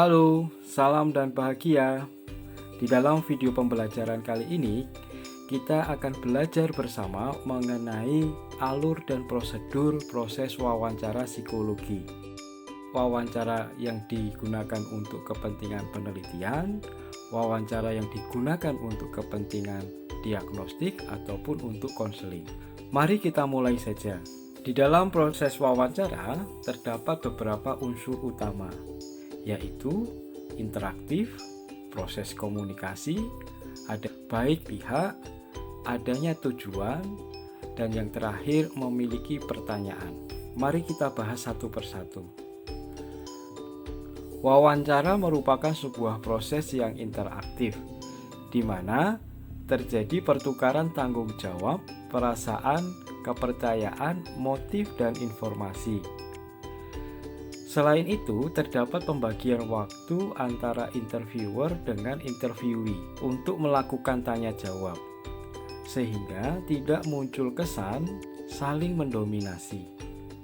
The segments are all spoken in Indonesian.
Halo, salam dan bahagia. Di dalam video pembelajaran kali ini, kita akan belajar bersama mengenai alur dan prosedur proses wawancara psikologi. Wawancara yang digunakan untuk kepentingan penelitian, wawancara yang digunakan untuk kepentingan diagnostik ataupun untuk konseling. Mari kita mulai saja. Di dalam proses wawancara terdapat beberapa unsur utama, yaitu interaktif, proses komunikasi, ada baik pihak, adanya tujuan, dan yang terakhir memiliki pertanyaan. Mari kita bahas satu persatu. Wawancara merupakan sebuah proses yang interaktif, di mana terjadi pertukaran tanggung jawab, perasaan, kepercayaan, motif, dan informasi. Selain itu, terdapat pembagian waktu antara interviewer dengan interviewee untuk melakukan tanya jawab, sehingga tidak muncul kesan saling mendominasi.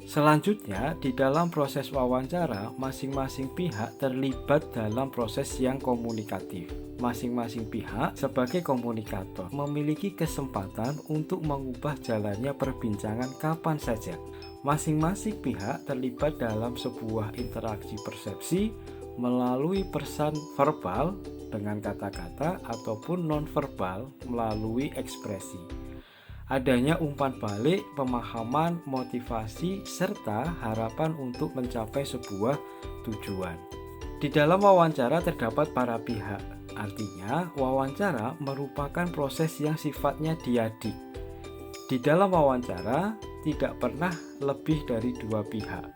Selanjutnya, di dalam proses wawancara, masing-masing pihak terlibat dalam proses yang komunikatif. Masing-masing pihak sebagai komunikator memiliki kesempatan untuk mengubah jalannya perbincangan kapan saja. Masing-masing pihak terlibat dalam sebuah interaksi persepsi melalui pesan verbal dengan kata-kata ataupun non-verbal melalui ekspresi. Adanya umpan balik, pemahaman, motivasi, serta harapan untuk mencapai sebuah tujuan. Di dalam wawancara terdapat para pihak, artinya wawancara merupakan proses yang sifatnya diadik. Di dalam wawancara tidak pernah lebih dari dua pihak,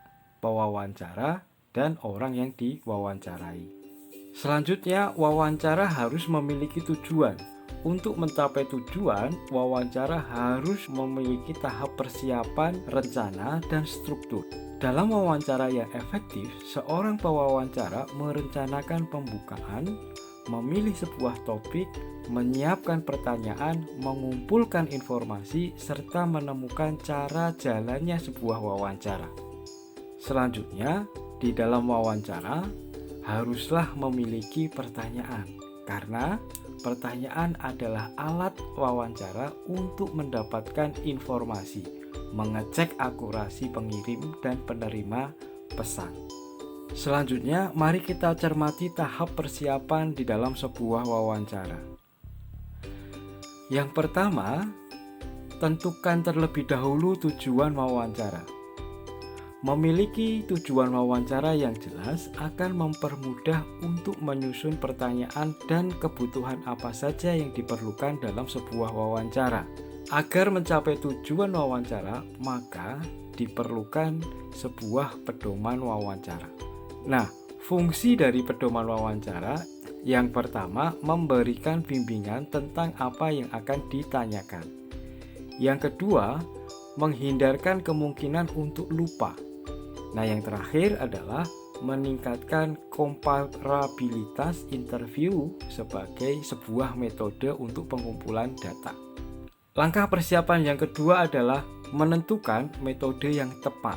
pewawancara dan orang yang diwawancarai. Selanjutnya, wawancara harus memiliki tujuan. Untuk mencapai tujuan, wawancara harus memiliki tahap persiapan, rencana, dan struktur. Dalam wawancara yang efektif, seorang pewawancara merencanakan pembukaan, memilih sebuah topik, menyiapkan pertanyaan, mengumpulkan informasi, serta menemukan cara jalannya sebuah wawancara. Selanjutnya, di dalam wawancara haruslah memiliki pertanyaan, karena pertanyaan adalah alat wawancara untuk mendapatkan informasi, mengecek akurasi pengirim dan penerima pesan. Selanjutnya, mari kita cermati tahap persiapan di dalam sebuah wawancara. Yang pertama, tentukan terlebih dahulu tujuan wawancara. Memiliki tujuan wawancara yang jelas akan mempermudah untuk menyusun pertanyaan dan kebutuhan apa saja yang diperlukan dalam sebuah wawancara. Agar mencapai tujuan wawancara, maka diperlukan sebuah pedoman wawancara. Nah, fungsi dari pedoman wawancara yang pertama memberikan bimbingan tentang apa yang akan ditanyakan. Yang kedua, menghindarkan kemungkinan untuk lupa. Nah, yang terakhir adalah meningkatkan komparabilitas interview sebagai sebuah metode untuk pengumpulan data. Langkah persiapan yang kedua adalah menentukan metode yang tepat.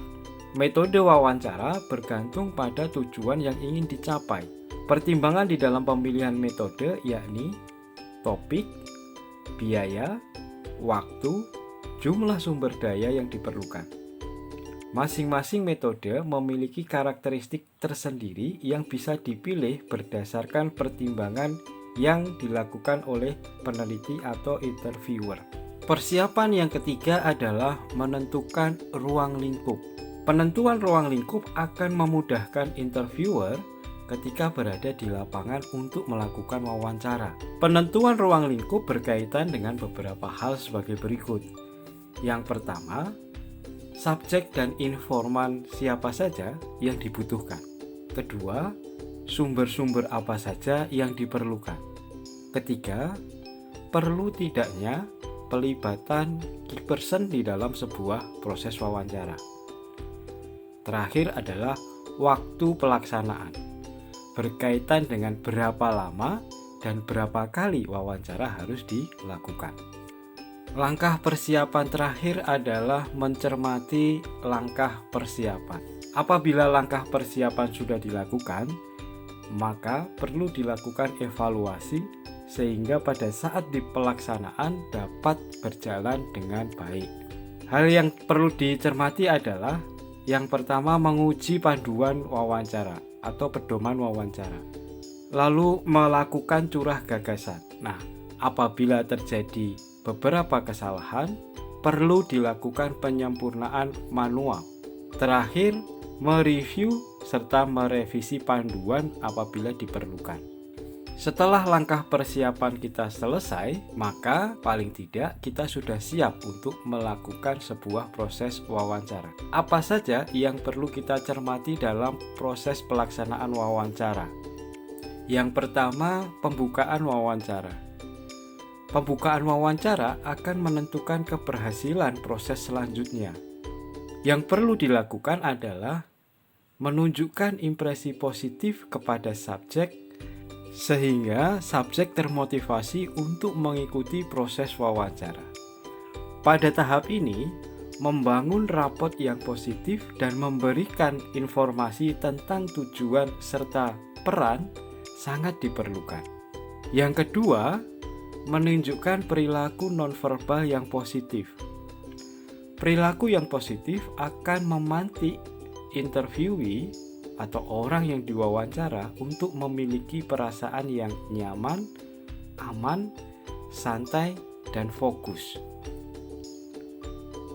Metode wawancara bergantung pada tujuan yang ingin dicapai. Pertimbangan di dalam pemilihan metode yakni topik, biaya, waktu, jumlah sumber daya yang diperlukan. Masing-masing metode memiliki karakteristik tersendiri yang bisa dipilih berdasarkan pertimbangan yang dilakukan oleh peneliti atau interviewer. Persiapan yang ketiga adalah menentukan ruang lingkup. Penentuan ruang lingkup akan memudahkan interviewer ketika berada di lapangan untuk melakukan wawancara. Penentuan ruang lingkup berkaitan dengan beberapa hal sebagai berikut. Yang pertama, subjek dan informan siapa saja yang dibutuhkan. Kedua, sumber-sumber apa saja yang diperlukan. Ketiga, perlu tidaknya pelibatan key person di dalam sebuah proses wawancara. Terakhir adalah waktu pelaksanaan, berkaitan dengan berapa lama dan berapa kali wawancara harus dilakukan. Langkah persiapan terakhir adalah mencermati langkah persiapan. Apabila langkah persiapan sudah dilakukan, maka perlu dilakukan evaluasi sehingga pada saat di pelaksanaan dapat berjalan dengan baik. Hal yang perlu dicermati adalah yang pertama, menguji panduan wawancara atau pedoman wawancara, lalu melakukan curah gagasan. Nah, apabila terjadi beberapa kesalahan, perlu dilakukan penyempurnaan manual. Terakhir, mereview serta merevisi panduan apabila diperlukan. Setelah langkah persiapan kita selesai, maka paling tidak kita sudah siap untuk melakukan sebuah proses wawancara. Apa saja yang perlu kita cermati dalam proses pelaksanaan wawancara? Yang pertama, pembukaan wawancara. Pembukaan wawancara akan menentukan keberhasilan proses selanjutnya. Yang perlu dilakukan adalah menunjukkan impresi positif kepada subjek sehingga subjek termotivasi untuk mengikuti proses wawancara. Pada tahap ini, membangun raport yang positif dan memberikan informasi tentang tujuan serta peran sangat diperlukan. Yang kedua, menunjukkan perilaku nonverbal yang positif. Perilaku yang positif akan memantik interviewee atau orang yang diwawancara untuk memiliki perasaan yang nyaman, aman, santai, dan fokus.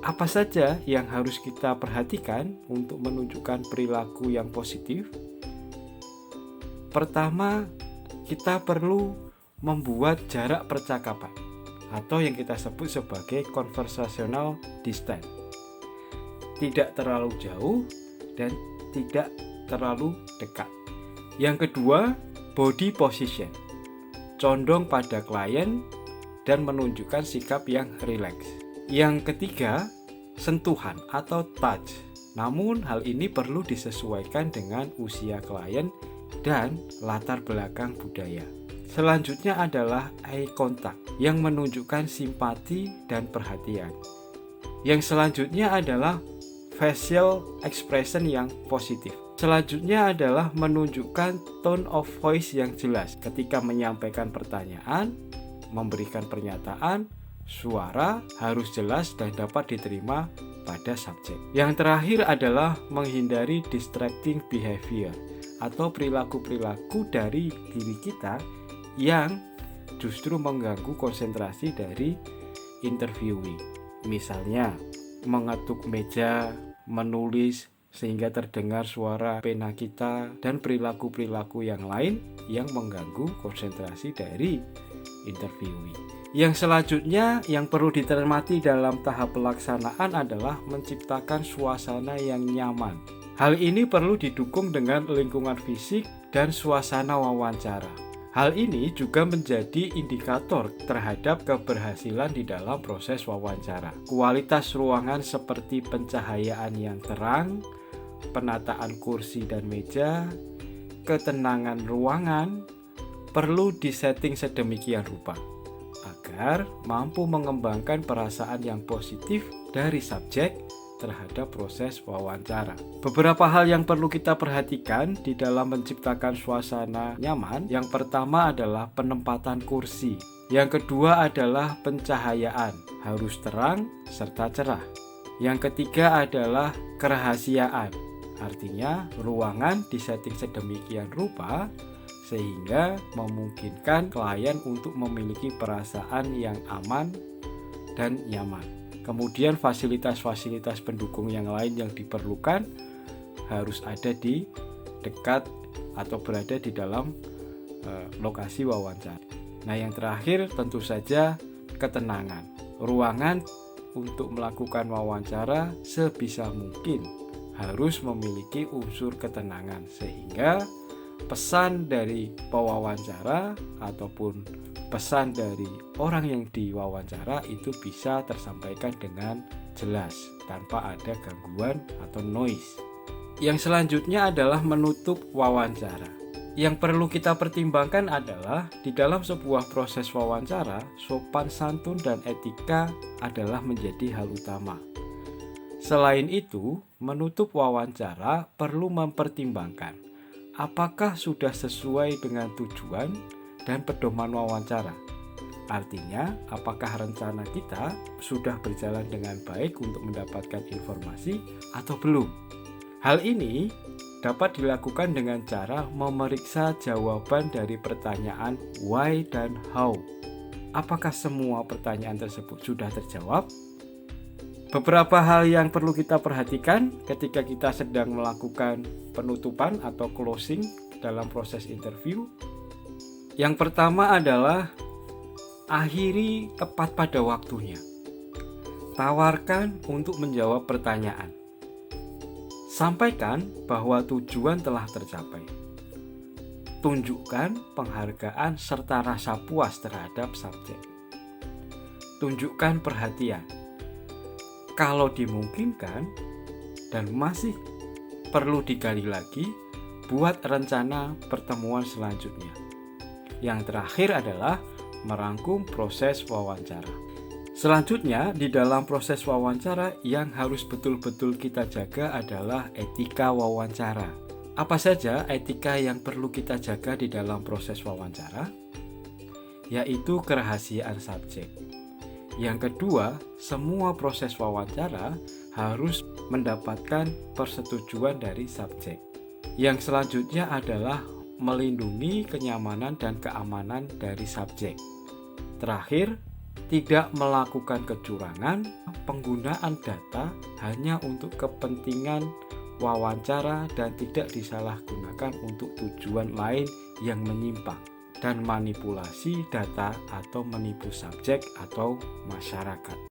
Apa saja yang harus kita perhatikan untuk menunjukkan perilaku yang positif? Pertama, kita perlu membuat jarak percakapan atau yang kita sebut sebagai conversational distance. Tidak terlalu jauh dan tidak terlalu dekat. Yang kedua, body position. Condong pada klien dan menunjukkan sikap yang rileks. Yang ketiga, sentuhan atau touch. Namun hal ini perlu disesuaikan dengan usia klien dan latar belakang budaya. Selanjutnya adalah eye contact yang menunjukkan simpati dan perhatian. Yang selanjutnya adalah facial expression yang positif. Selanjutnya adalah menunjukkan tone of voice yang jelas ketika menyampaikan pertanyaan, memberikan pernyataan, suara harus jelas dan dapat diterima pada subjek. Yang terakhir adalah menghindari distracting behavior atau perilaku-perilaku dari diri kita yang justru mengganggu konsentrasi dari interviewee. Misalnya, mengetuk meja, menulis sehingga terdengar suara pena kita, dan perilaku-perilaku yang lain yang mengganggu konsentrasi dari interviewee. Yang selanjutnya yang perlu ditermati dalam tahap pelaksanaan adalah menciptakan suasana yang nyaman. Hal ini perlu didukung dengan lingkungan fisik dan suasana wawancara. Hal ini juga menjadi indikator terhadap keberhasilan di dalam proses wawancara. Kualitas ruangan seperti pencahayaan yang terang, penataan kursi dan meja, ketenangan ruangan perlu disetting sedemikian rupa agar mampu mengembangkan perasaan yang positif dari subjek terhadap proses wawancara. Beberapa hal yang perlu kita perhatikan di dalam menciptakan suasana nyaman. Yang pertama adalah penempatan kursi. Yang kedua adalah pencahayaan, harus terang serta cerah. Yang ketiga adalah kerahasiaan. Artinya ruangan disetting sedemikian rupa sehingga memungkinkan klien untuk memiliki perasaan yang aman dan nyaman. Kemudian fasilitas-fasilitas pendukung yang lain yang diperlukan harus ada di dekat atau berada di dalam lokasi wawancara. Nah, yang terakhir tentu saja ketenangan. Ruangan untuk melakukan wawancara sebisa mungkin harus memiliki unsur ketenangan sehingga pesan dari pewawancara ataupun pesan dari orang yang diwawancara itu bisa tersampaikan dengan jelas tanpa ada gangguan atau noise. Yang selanjutnya adalah menutup wawancara. Yang perlu kita pertimbangkan adalah di dalam sebuah proses wawancara, sopan santun dan etika adalah menjadi hal utama. Selain itu, menutup wawancara perlu mempertimbangkan apakah sudah sesuai dengan tujuan dan pedoman wawancara. Artinya, apakah rencana kita sudah berjalan dengan baik untuk mendapatkan informasi atau belum? Hal ini dapat dilakukan dengan cara memeriksa jawaban dari pertanyaan why dan how. Apakah semua pertanyaan tersebut sudah terjawab? Beberapa hal yang perlu kita perhatikan ketika kita sedang melakukan penutupan atau closing dalam proses interview. Yang pertama adalah akhiri tepat pada waktunya. Tawarkan untuk menjawab pertanyaan. Sampaikan bahwa tujuan telah tercapai. Tunjukkan penghargaan serta rasa puas terhadap subjek. Tunjukkan perhatian. Kalau dimungkinkan dan masih perlu digali lagi, buat rencana pertemuan selanjutnya. Yang terakhir adalah merangkum proses wawancara. Selanjutnya, di dalam proses wawancara yang harus betul-betul kita jaga adalah etika wawancara. Apa saja etika yang perlu kita jaga di dalam proses wawancara? Yaitu kerahasiaan subjek. Yang kedua, semua proses wawancara harus mendapatkan persetujuan dari subjek. Yang selanjutnya adalah melindungi kenyamanan dan keamanan dari subjek. Terakhir, tidak melakukan kecurangan, penggunaan data hanya untuk kepentingan wawancara dan tidak disalahgunakan untuk tujuan lain yang menyimpang, dan manipulasi data atau menipu subjek atau masyarakat.